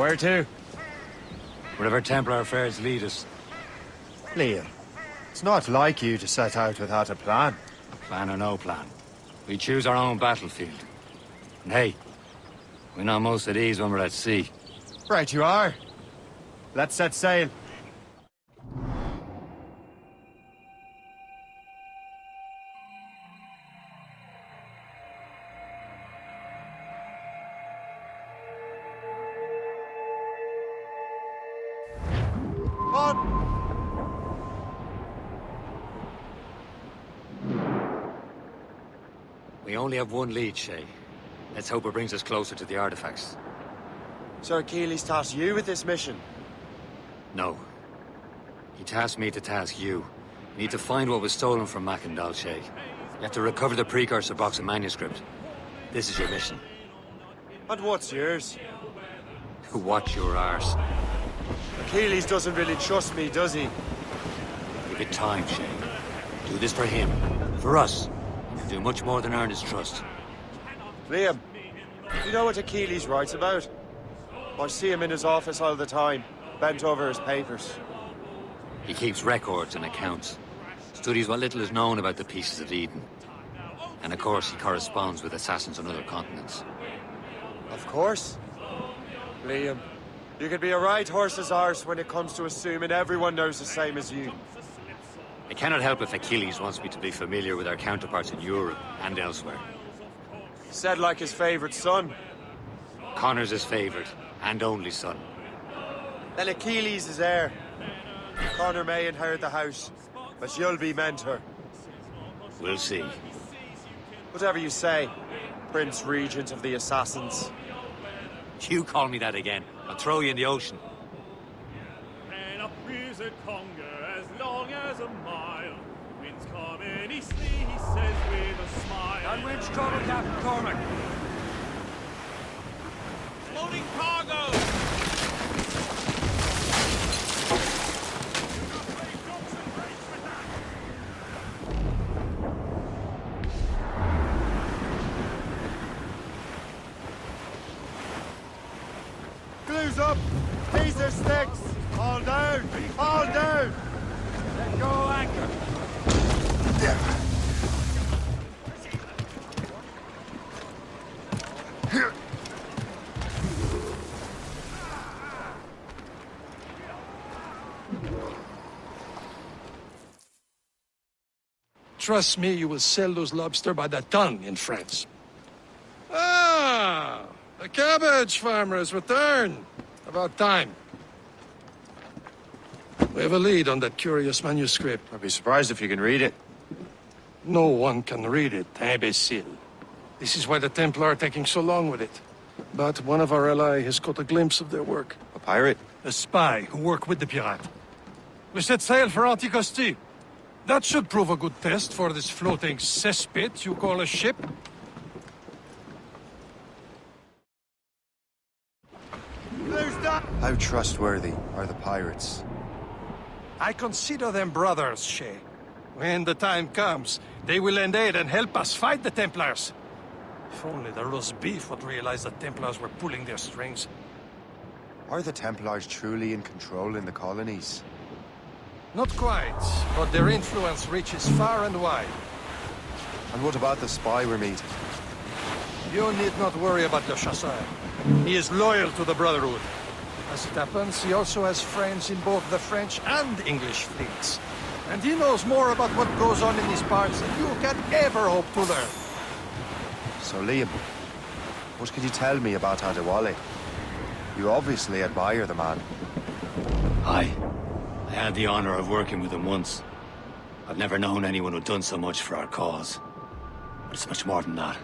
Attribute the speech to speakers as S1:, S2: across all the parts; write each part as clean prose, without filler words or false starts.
S1: Where to?
S2: Wherever Templar affairs lead us.
S1: Liam, it's not like you to set out without a plan.
S2: Plan or no plan. We choose our own battlefield. And hey, we know most of these when we're at sea.
S1: Right you are. Let's set sail. On!
S2: We only have one lead, Shay. Let's hope it brings us closer to the artifacts.
S1: Sir Achilles tasked you with this mission.
S2: No. He tasked me to task you. You need to find what was stolen from Mackandal, Shay. You have to recover the precursor box of manuscript. This is your mission.
S1: And what's yours?
S2: Watch your arse.
S1: Achilles doesn't really trust me, does he?
S2: Give it time, Shay. Do this for him. For us. You'll do much more than earn his trust.
S1: Liam, do you know what Achilles writes about? I see him in his office all the time, bent over his papers.
S2: He keeps records and accounts. Studies what little is known about the pieces of Eden. And of course, he corresponds with assassins on other continents.
S1: Of course. Liam, you could be a right horse's arse when it comes to assuming everyone knows the same as you.
S2: I cannot help if Achilles wants me to be familiar with our counterparts in Europe and elsewhere.
S1: Said like his favorite son.
S2: Connor's his favorite and only son.
S1: Then Achilles is heir. Connor may inherit the house, but you'll be mentor.
S2: We'll see.
S1: Whatever you say, Prince Regent of the Assassins.
S2: You call me that again, I'll throw you in the ocean.
S3: And up is a conger as long as a mile. Winds come and easterly, he says with a smile.
S2: On wind's trouble, Captain Cormac.
S3: Loading cargo!
S1: Glues up! These are sticks! All down! All down!
S2: Let go anchor.
S4: Trust me, you will sell those lobster by the ton in France. Ah! The cabbage farmer has returned. About time. We have a lead on that curious manuscript.
S1: I'd be surprised if you can read it.
S4: No one can read it, imbecile. This is why the Templar are taking so long with it. But one of our allies has caught a glimpse of their work.
S1: A pirate?
S4: A spy who worked with the pirate. We set sail for Anticosti. That should prove a good test for this floating cesspit you call a ship.
S1: How trustworthy are the pirates?
S4: I consider them brothers, Shay. When the time comes, they will lend aid and help us fight the Templars. If only the roast beef would realize the Templars were pulling their strings.
S1: Are the Templars truly in control in the colonies?
S4: Not quite, but their influence reaches far and wide.
S1: And what about the spy we're meeting?
S4: You need not worry about Le Chasseur. He is loyal to the Brotherhood. As it happens, he also has friends in both the French and English fleets. And he knows more about what goes on in these parts than you can ever hope to learn.
S1: So Liam, what can you tell me about Adewale? You obviously admire the man.
S2: I had the honor of working with him once. I've never known anyone who'd done so much for our cause. But it's much more than that.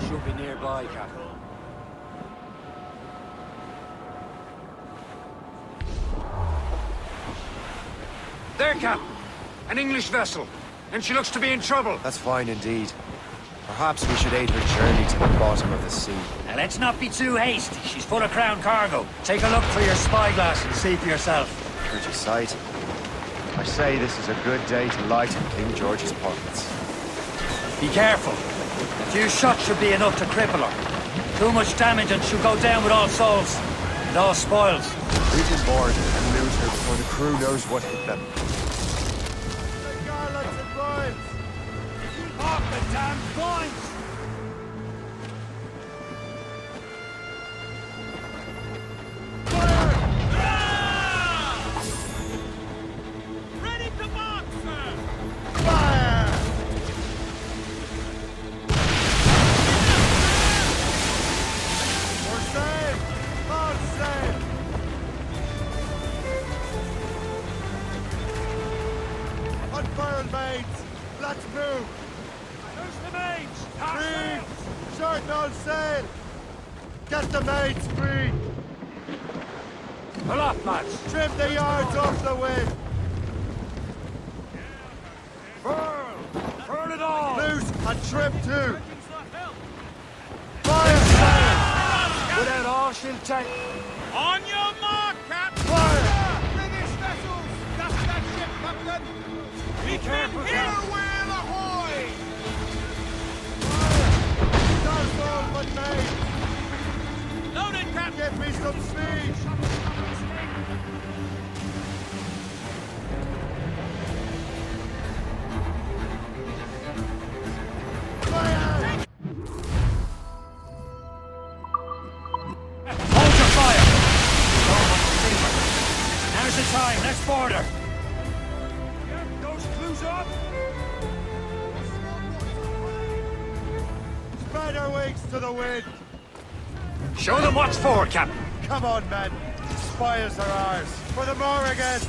S2: Should be nearby, Captain. There, Captain! An English vessel, and she looks to be in trouble.
S1: That's fine indeed. Perhaps we should aid her journey to the bottom of the sea.
S2: Now let's not be too hasty. She's full of crown cargo. Take a look through your spyglass and see for yourself.
S1: Pretty sight. I say this is a good day to lighten King George's pockets.
S5: Be careful. A few shots should be enough to cripple her. Too much damage and she'll go down with all souls. And all spoils.
S1: We can board and lose her before the crew knows what hit them.
S3: The garlands and royals! Keep off the damn points! Fire! Ready to march, sir! Fire! We're safe! All safe! Unfurled mates! Let's move! Who's the mates? Free! Short all sail! Get the mates free!
S5: Pull up, lads.
S3: Trim the yards off the wind!
S5: Furl! Furl it all!
S3: Loose and trim too! Fire sail!
S5: Without all she'll take.
S3: On your mark, Cap! Fire! British vessels! That's that ship, Captain!
S5: Be careful,
S3: Here,
S5: Captain.
S3: whale ahoy! That's all but mate! Loaded, Cap! Give me some speed! Fire!
S5: Hold your fire! Don't want to see her. Now's the time. Let's board her.
S3: Get those clues up! Spread our wings to the wind!
S5: Show them what's for, Captain.
S3: Come on, men! Spires are ours! For the more again!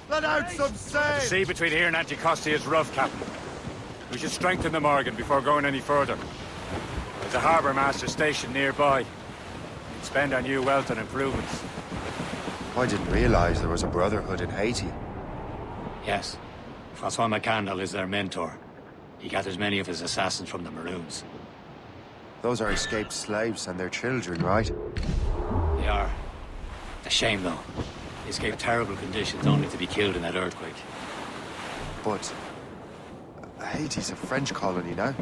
S3: Let out some sail!
S5: The sea between here and Anticosti is rough, Captain. We should strengthen the Morgan before going any further. There's a harbour master stationed nearby. Spend our new wealth on improvements.
S1: I didn't realize there was a brotherhood in Haiti.
S2: Yes. Francois McCandle is their mentor. He gathers many of his assassins from the Maroons.
S1: Those are escaped slaves and their children, right?
S2: They are. A shame, though. They escaped terrible conditions only to be killed in that earthquake.
S1: But Haiti's a French colony now.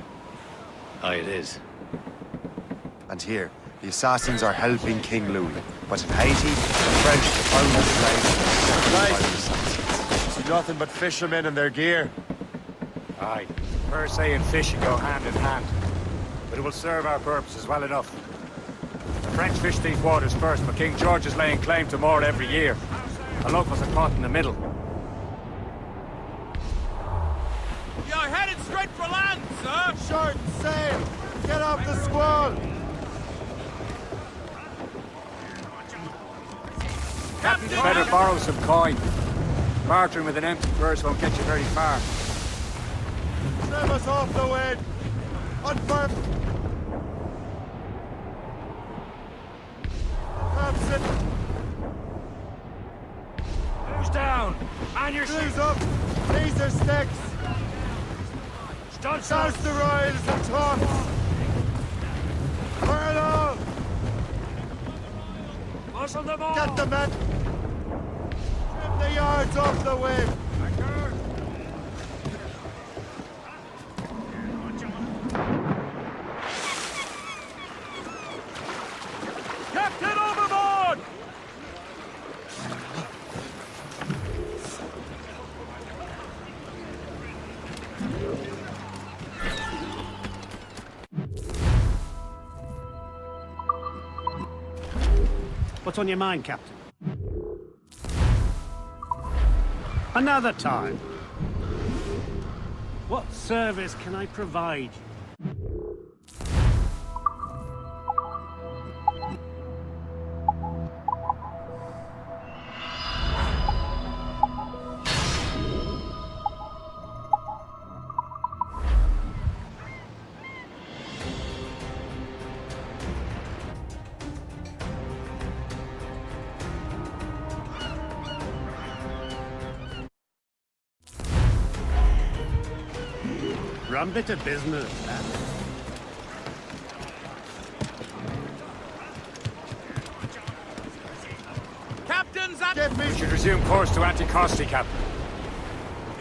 S2: Aye, it is.
S1: And here, the assassins are helping King Louis. But in Haiti, the French own the slaves. Right. See nothing but fishermen and their gear.
S5: Aye. Per se and fishing go hand in hand. But it will serve our purposes well enough. The French fish these waters first, but King George is laying claim to more every year. The locals are caught in the middle.
S3: You're headed straight for land, sir! Short sail! Get off the squall! Captain!
S5: Better borrow some coin. Bartering with an empty purse won't get you very far.
S3: Trim us off the wind! Unfirm! Thompson!
S5: Who's down? Man your
S3: Blues
S5: shoes.
S3: up! Laser sticks!
S5: Done
S3: Douse the royals and tops! Fire all!
S5: Muscle them all.
S3: Get the men! Trim the yards off the wing!
S5: Captain overboard!
S6: What's on your mind, Captain? Another time. What service can I provide you? Rum bit of business, man.
S3: Give me
S5: We should resume course to Anticosti, Captain.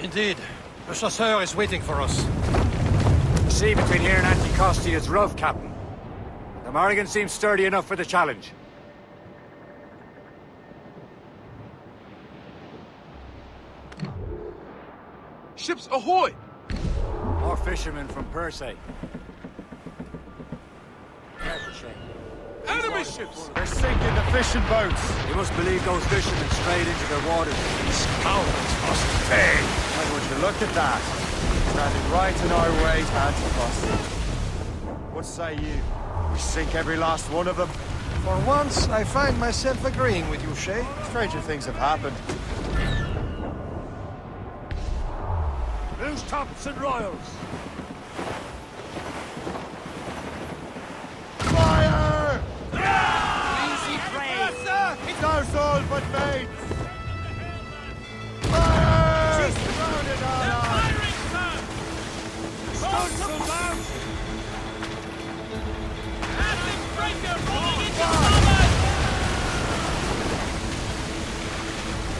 S4: Indeed. Le Chasseur is waiting for us.
S5: The sea between here and Anticosti is rough, Captain. The Morrigan seems sturdy enough for the challenge.
S7: Ships ahoy!
S5: More fishermen from Persay. Careful, Shane.
S7: Enemy ships!
S3: They're sinking the fishing boats!
S5: You must believe those fishermen strayed into their waters.
S4: Scoundrels must pay!
S3: Why would you look at that? Standing right in our way to Anticosti. What say you? We sink every last one of them?
S4: For once, I find myself agreeing with you, Shay.
S3: Stranger things have happened.
S5: Who's tops and royals?
S3: Fire! Easy prey! Douse all but mates! Fire! She's surrounded all on!
S5: Stone from down!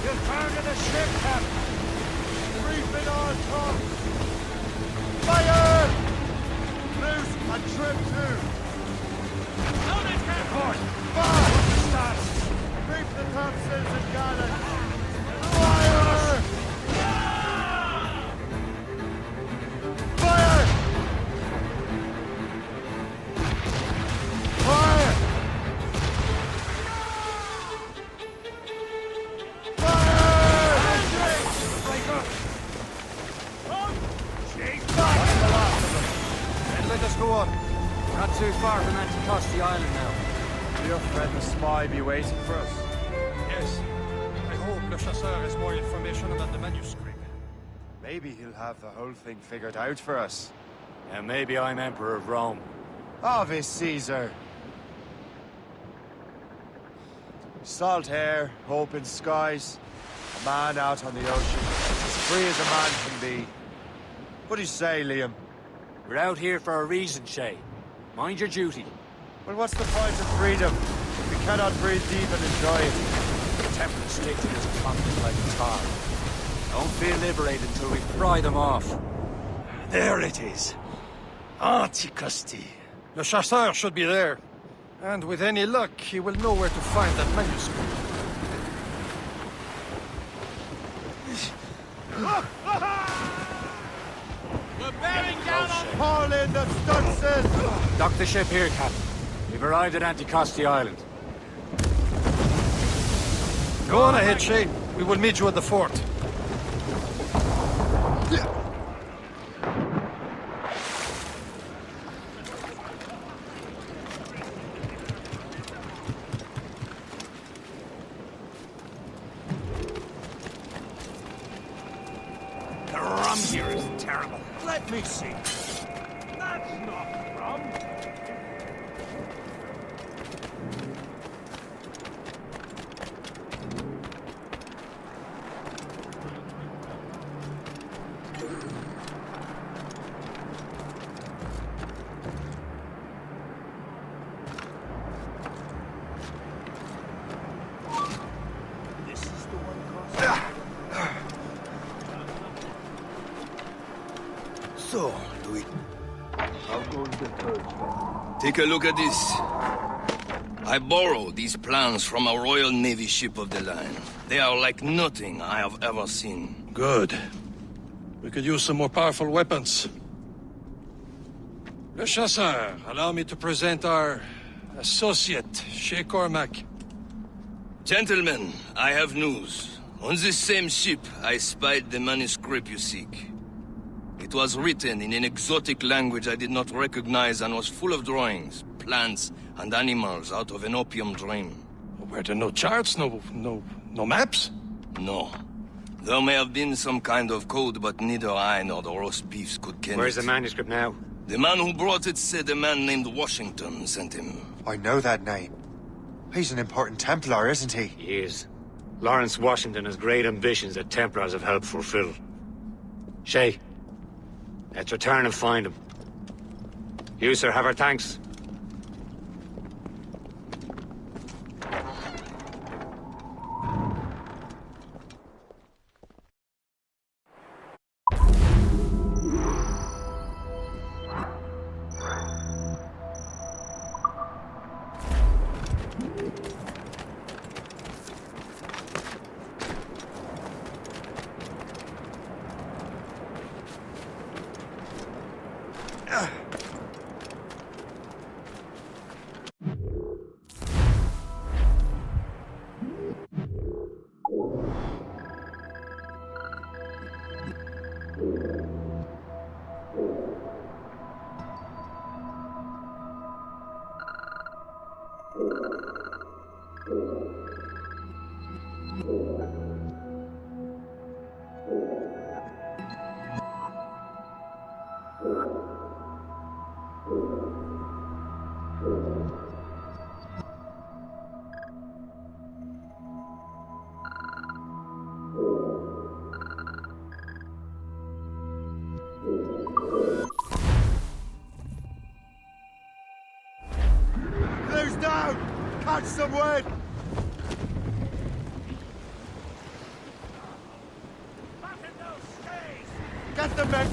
S5: You've found the ship, Captain!
S3: Reefing on top! Fire! Loose and trim too!
S5: Report!
S3: Fire!
S5: Stats!
S3: Reef the topsails and gallants! Fire! Fire! Fire!
S4: And let us go on.
S2: We're not too far from Anticosti Island now.
S3: Will your friend the spy be waiting for us?
S4: Yes. I hope Le Chasseur has more information about the manuscript.
S3: Maybe he'll have the whole thing figured out for us.
S5: And maybe I'm Emperor of Rome.
S3: Ave Caesar! Salt air, open skies, a man out on the ocean, as free as a man can be. What do you say, Liam?
S5: We're out here for a reason, Shay. Mind your duty.
S3: Well, what's the point of freedom if we cannot breathe deep and enjoy it?
S5: The Templars stick to this continent like a tar. Don't feel liberated until we fry them off.
S4: There it is. Anticosti. Le Chasseur should be there. And with any luck, he will know where to find that manuscript.
S7: We're bearing down on...
S3: Haul in the stunsail!
S5: Dock the ship here, Captain. We've arrived at Anticosti Island.
S4: Go on ahead, Shay. We will meet you at the fort.
S5: The rum here is terrible.
S3: Let me see.
S5: That's not rum.
S8: So, do we... Take a look at this. I borrowed these plans from a Royal Navy ship of the line. They are like nothing I have ever seen.
S4: Good. We could use some more powerful weapons. Le Chasseur, allow me to present our associate, Shay Cormac.
S8: Gentlemen, I have news. On this same ship, I spied the manuscript you seek. It was written in an exotic language I did not recognize and was full of drawings, plants, and animals out of an opium dream.
S4: Were there no charts, no maps?
S8: No. There may have been some kind of code, but neither I nor the roast beefs could ken
S2: Where's
S8: it.
S2: the manuscript now?
S8: The man who brought it said a man named Washington sent him.
S1: I know that name. He's an important Templar, isn't he?
S2: He is. Lawrence Washington has great ambitions that Templars have helped fulfill. Shay, let's return and find him. You, sir, have our thanks.
S3: Blue's down! Catch some wind! Get them, men!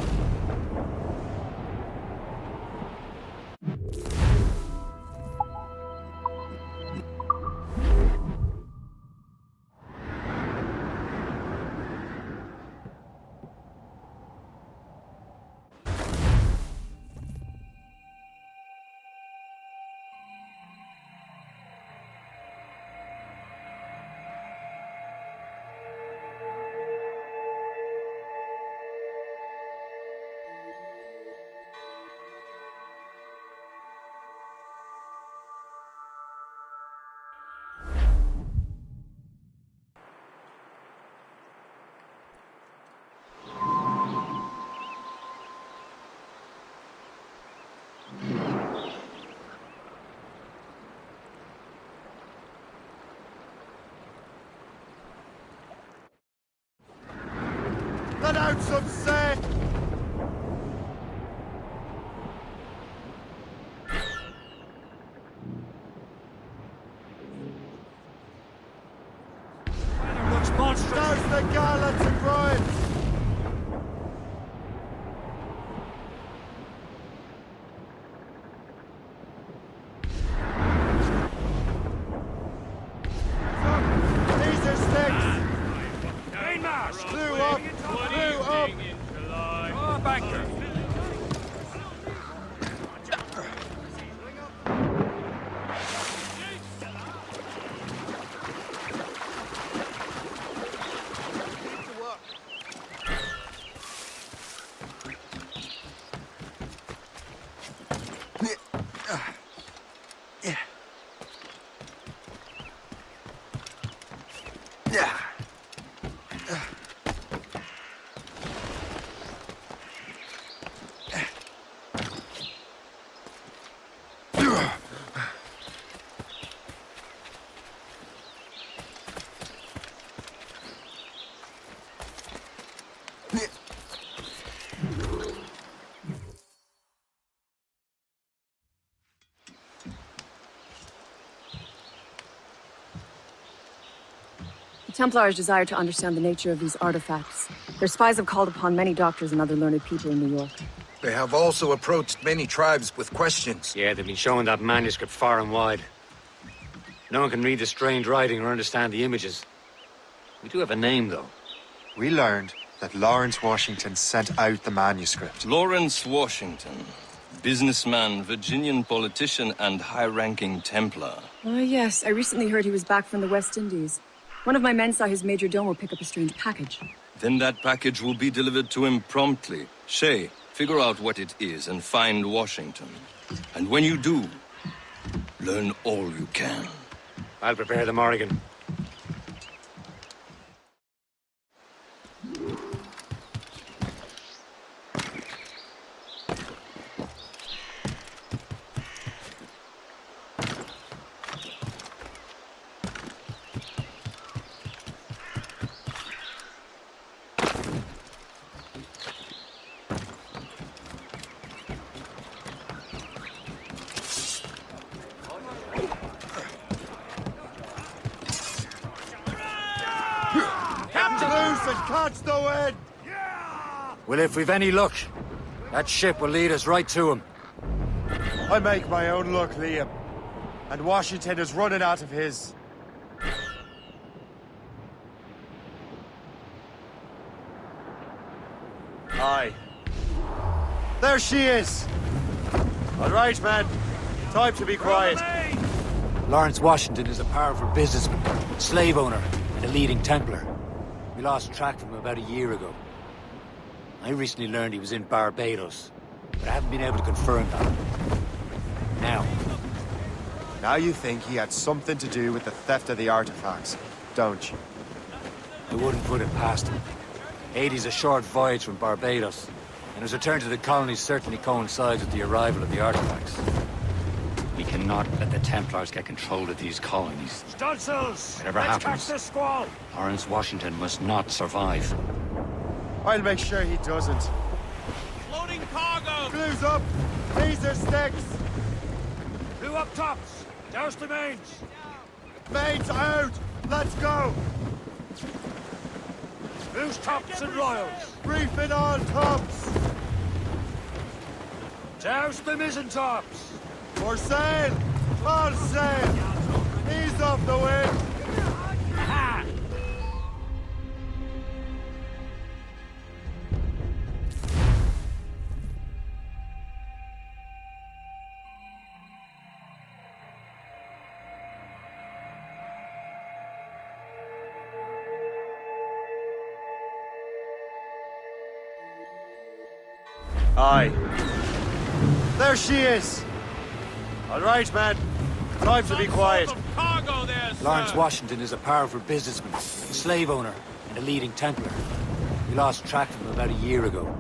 S3: Let out some sand!
S6: Looks monstrous.
S3: Douse the gallants and grinds! These are sticks!
S6: Mainmast!
S3: Blue up! Blue up!
S5: Oh, banker.
S9: Templars desire to understand the nature of these artifacts. Their spies have called upon many doctors and other learned people in New York. They have also approached many tribes with questions.
S2: Yeah, they've been showing that manuscript far and wide. No one can read the strange writing or understand the images. We do have a name, though.
S1: We learned that Lawrence Washington sent out the manuscript.
S8: Lawrence Washington. Businessman, Virginian politician, and high-ranking Templar.
S10: Oh, yes. I recently heard he was back from the West Indies. One of my men saw his major domo pick up a strange package.
S8: Then that package will be delivered to him promptly. Shay, figure out what it is and find Washington. And when you do, learn all you can.
S2: I'll prepare the Morrigan.
S3: Loose and catch the wind!
S2: Well, if we've any luck, that ship will lead us right to him.
S1: I make my own luck, Liam. And Washington is running out of his. Aye. There she is! All right, man. Time to be quiet.
S2: Lawrence Washington is a powerful businessman, slave owner, and a leading Templar. We lost track of him about a year ago. I recently learned he was in Barbados, but I haven't been able to confirm that.
S1: Now you think he had something to do with the theft of the artifacts, don't you?
S2: I wouldn't put it past him. Haiti's a short voyage from Barbados, and his return to the colonies certainly coincides with the arrival of the artifacts. We cannot let the Templars get control of these colonies.
S6: Stunsels!
S2: Whatever
S6: Let's
S2: happens,
S6: catch the squall!
S2: Lawrence Washington must not survive.
S1: I'll make sure he doesn't.
S7: Loading cargo!
S3: Glues up! Laser sticks!
S6: Who up tops? Douse the mains!
S3: Mains out! Let's go!
S6: Who's tops and royals?
S3: Reefing all tops!
S6: Douse the mizzen tops!
S3: For sail! All sail! Ease off the wind!
S6: Ha!
S1: Aye. There she is! All right, man. Time to be quiet.
S7: Cargo there, sir.
S2: Lawrence Washington is a powerful businessman, a slave owner, and a leading Templar. We lost track of him about a year ago.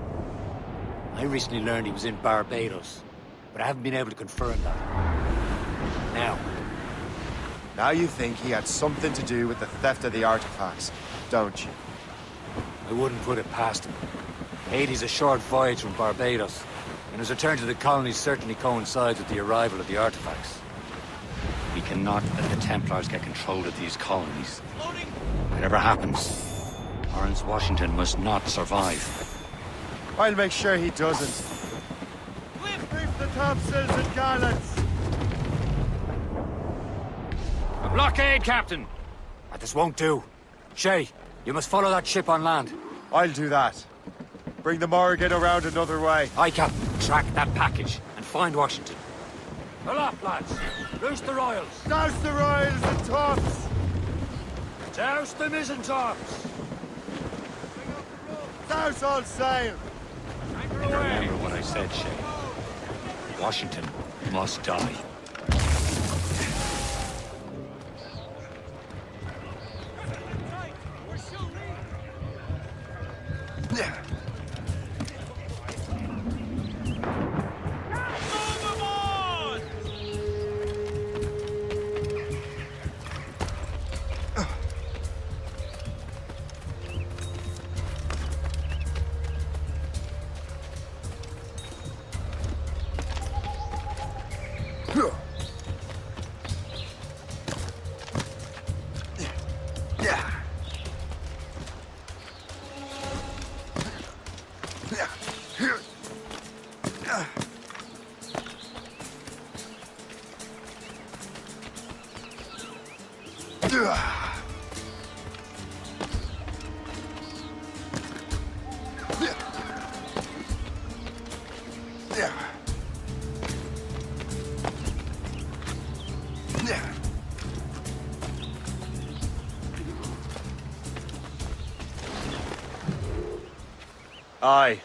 S2: I recently learned he was in Barbados, but I haven't been able to confirm that.
S1: Now you think he had something to do with the theft of the artifacts, don't you?
S2: I wouldn't put it past him. Haiti's a short voyage from Barbados, and his return to the colonies certainly coincides with the arrival of the artifacts. We cannot let the Templars get control of these colonies. Whatever happens, Lawrence Washington must not survive.
S1: I'll make sure he doesn't.
S3: Reef the topsails and gallants!
S2: A blockade, Captain! This won't do. Shay, you must follow that ship on land.
S1: I'll do that. Bring the Morrigan around another way.
S2: Aye, Captain. Track that package and find Washington.
S6: Aloft, lads! Loose the royals!
S3: Douse the royals and tops!
S6: Douse the mizzen tops!
S3: Douse all sail!
S6: Anchor
S2: And
S6: away!
S2: remember what I said, Shay. Washington must die.
S1: Aye.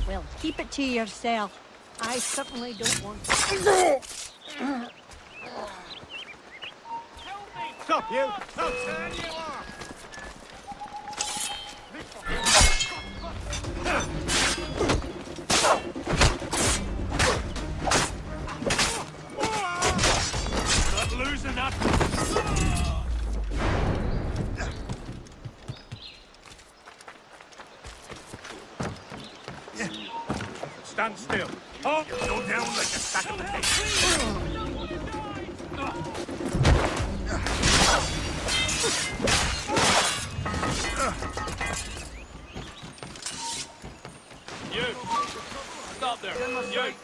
S11: Well, keep it to yourself. I certainly don't want
S3: Stop, you! I'll turn you off!
S6: Not losing that. Stand still. Oh, go down like a sack of potatoes.
S7: You! Stop there! You!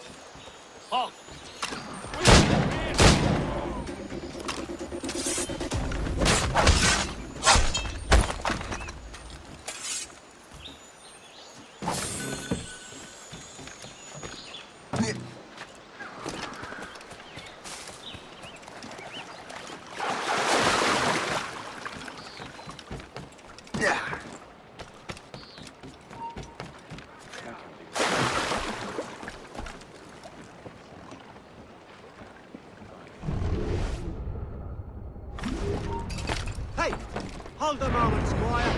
S7: Halt!
S3: Hey! Hold a moment, Squire.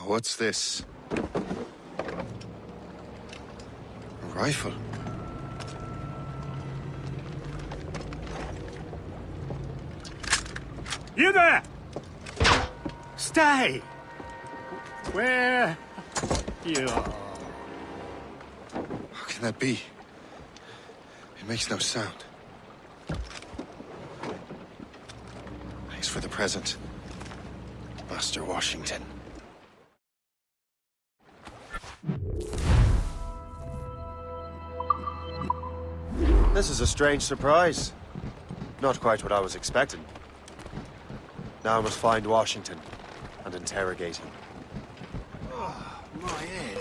S1: What's this? A rifle?
S6: You there! Stay! Where you are?
S1: How can that be? It makes no sound. Thanks for the present, Master Washington. This is a strange surprise. Not quite what I was expecting. Now I must find Washington and interrogate him.
S3: Oh, my head.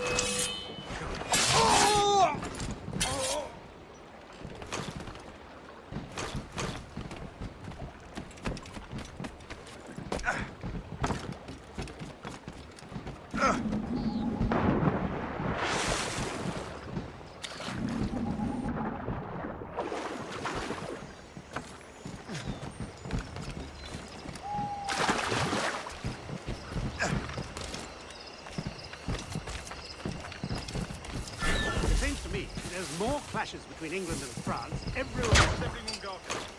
S6: There's more clashes between England and France everywhere. Everyone got it.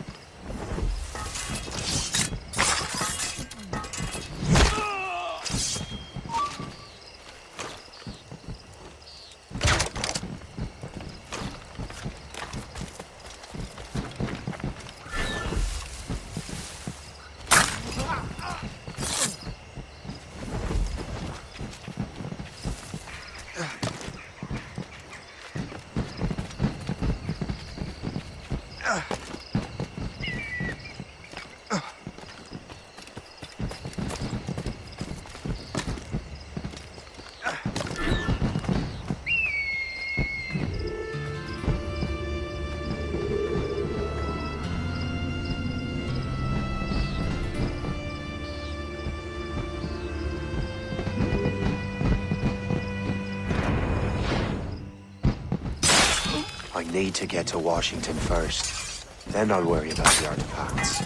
S1: I need to get to Washington first. Then I'll worry about the artifacts.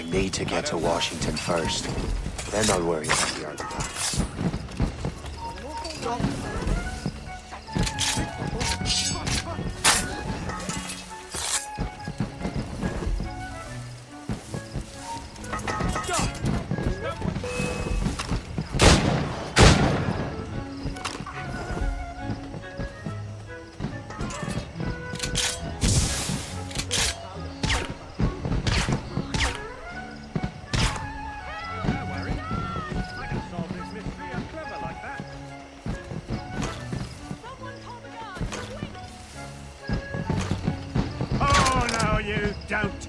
S1: need to get to Washington first. Then I'll worry about the artifacts.
S6: You don't.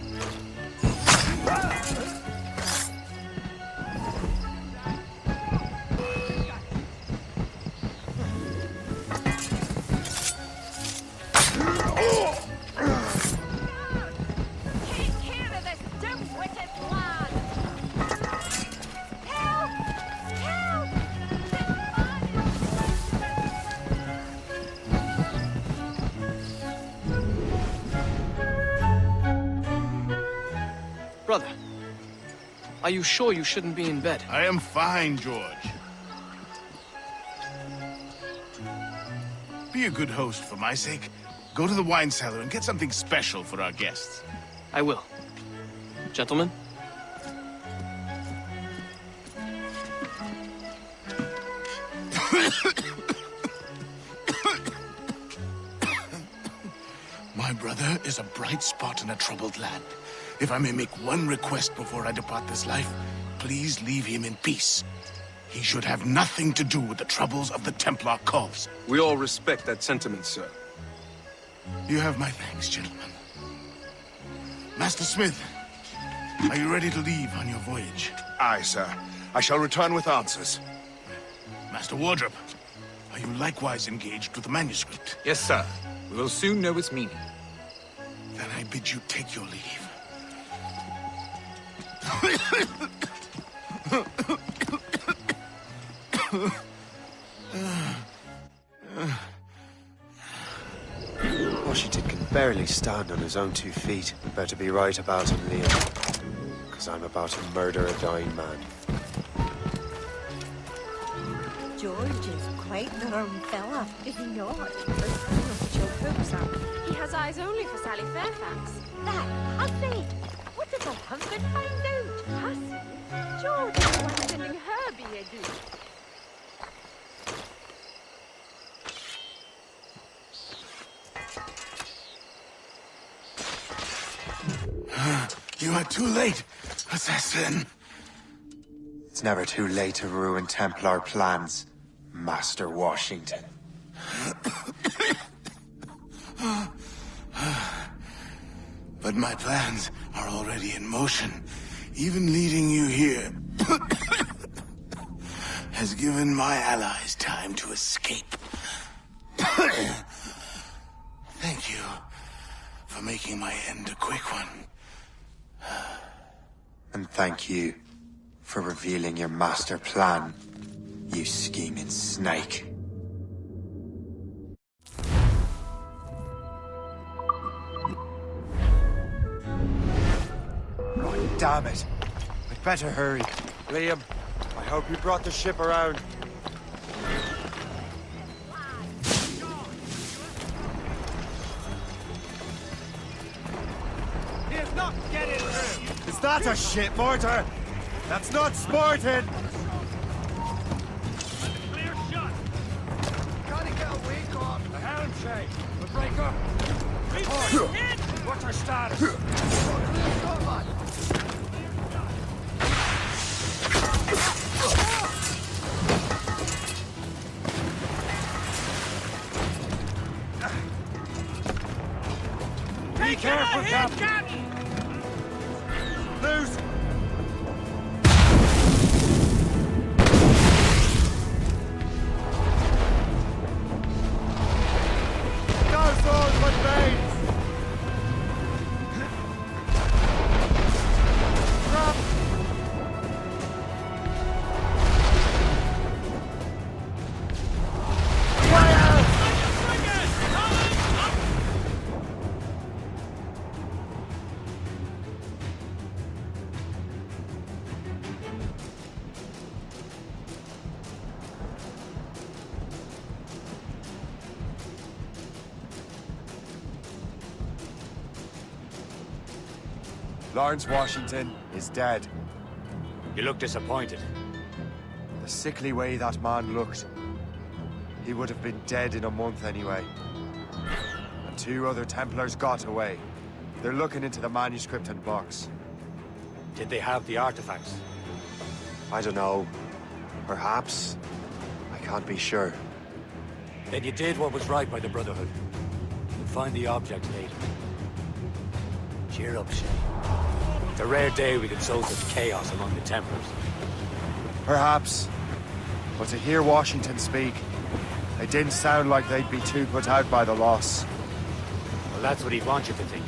S7: Brother, are you sure you shouldn't be in bed?
S12: I am fine, George. Be a good host for my sake. Go to the wine cellar and get something special for our guests.
S7: I will. Gentlemen?
S12: My brother is a bright spot in a troubled land. If I may make one request before I depart this life, please leave him in peace. He should have nothing to do with the troubles of the Templar cause.
S13: We all respect that sentiment, sir.
S12: You have my thanks, gentlemen. Master Smith, are you ready to leave on your voyage?
S3: Aye, sir. I shall return with answers.
S12: Master Wardrop, are you likewise engaged with the manuscript?
S9: Yes, sir. We will soon know its meaning.
S12: Then I bid you take your leave.
S1: Washington can barely stand on his own 2 feet. Better be right about him, Liam. Because I'm about to murder a dying man.
S11: George is quite the rum fella, is he not?
S14: He has eyes only for Sally Fairfax.
S11: That hussy! What did the husband find out?
S14: Hussy? George is the one sending her billet-doux.
S12: You are too late, assassin.
S1: It's never too late to ruin Templar plans, Master Washington.
S12: But my plans are already in motion. Even leading you here has given my allies time to escape. Thank you for making my end a quick one.
S1: And thank you for revealing your master plan, you scheming snake. Oh, damn it. I'd better hurry.
S3: Liam, I hope you brought the ship around.
S6: He is not getting through.
S3: Is that a ship mortar? That's not sporting!
S6: Clear shot.
S4: Gotta get away, God.
S6: The helm shake. The breaker. What's our status? Be careful, Captain!
S3: Loose! No swords but veins! Drop!
S1: Lawrence Washington is dead.
S2: You look disappointed.
S1: The sickly way that man looked. He would have been dead in a month anyway. And 2 other Templars got away. They're looking into the manuscript and box.
S2: Did they have the artifacts?
S1: I don't know. Perhaps. I can't be sure.
S2: Then you did what was right by the Brotherhood. You'll find the object later. Cheer up, Shay. It's a rare day we can sow such chaos among the Templars.
S1: Perhaps. But to hear Washington speak, it didn't sound like they'd be too put out by the loss.
S2: Well, that's what he'd want you to think.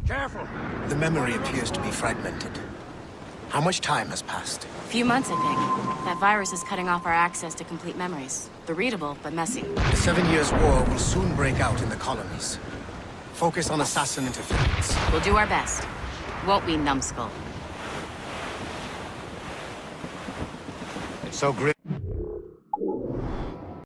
S5: Careful!
S15: The memory appears to be fragmented. How much time has passed?
S16: A few months, I think. That virus is cutting off our access to complete memories. They're readable, but messy.
S15: The 7 Years' War will soon break out in the colonies. Focus on assassin interference.
S16: We'll do our best. Won't we, numbskull?
S2: It's so grim.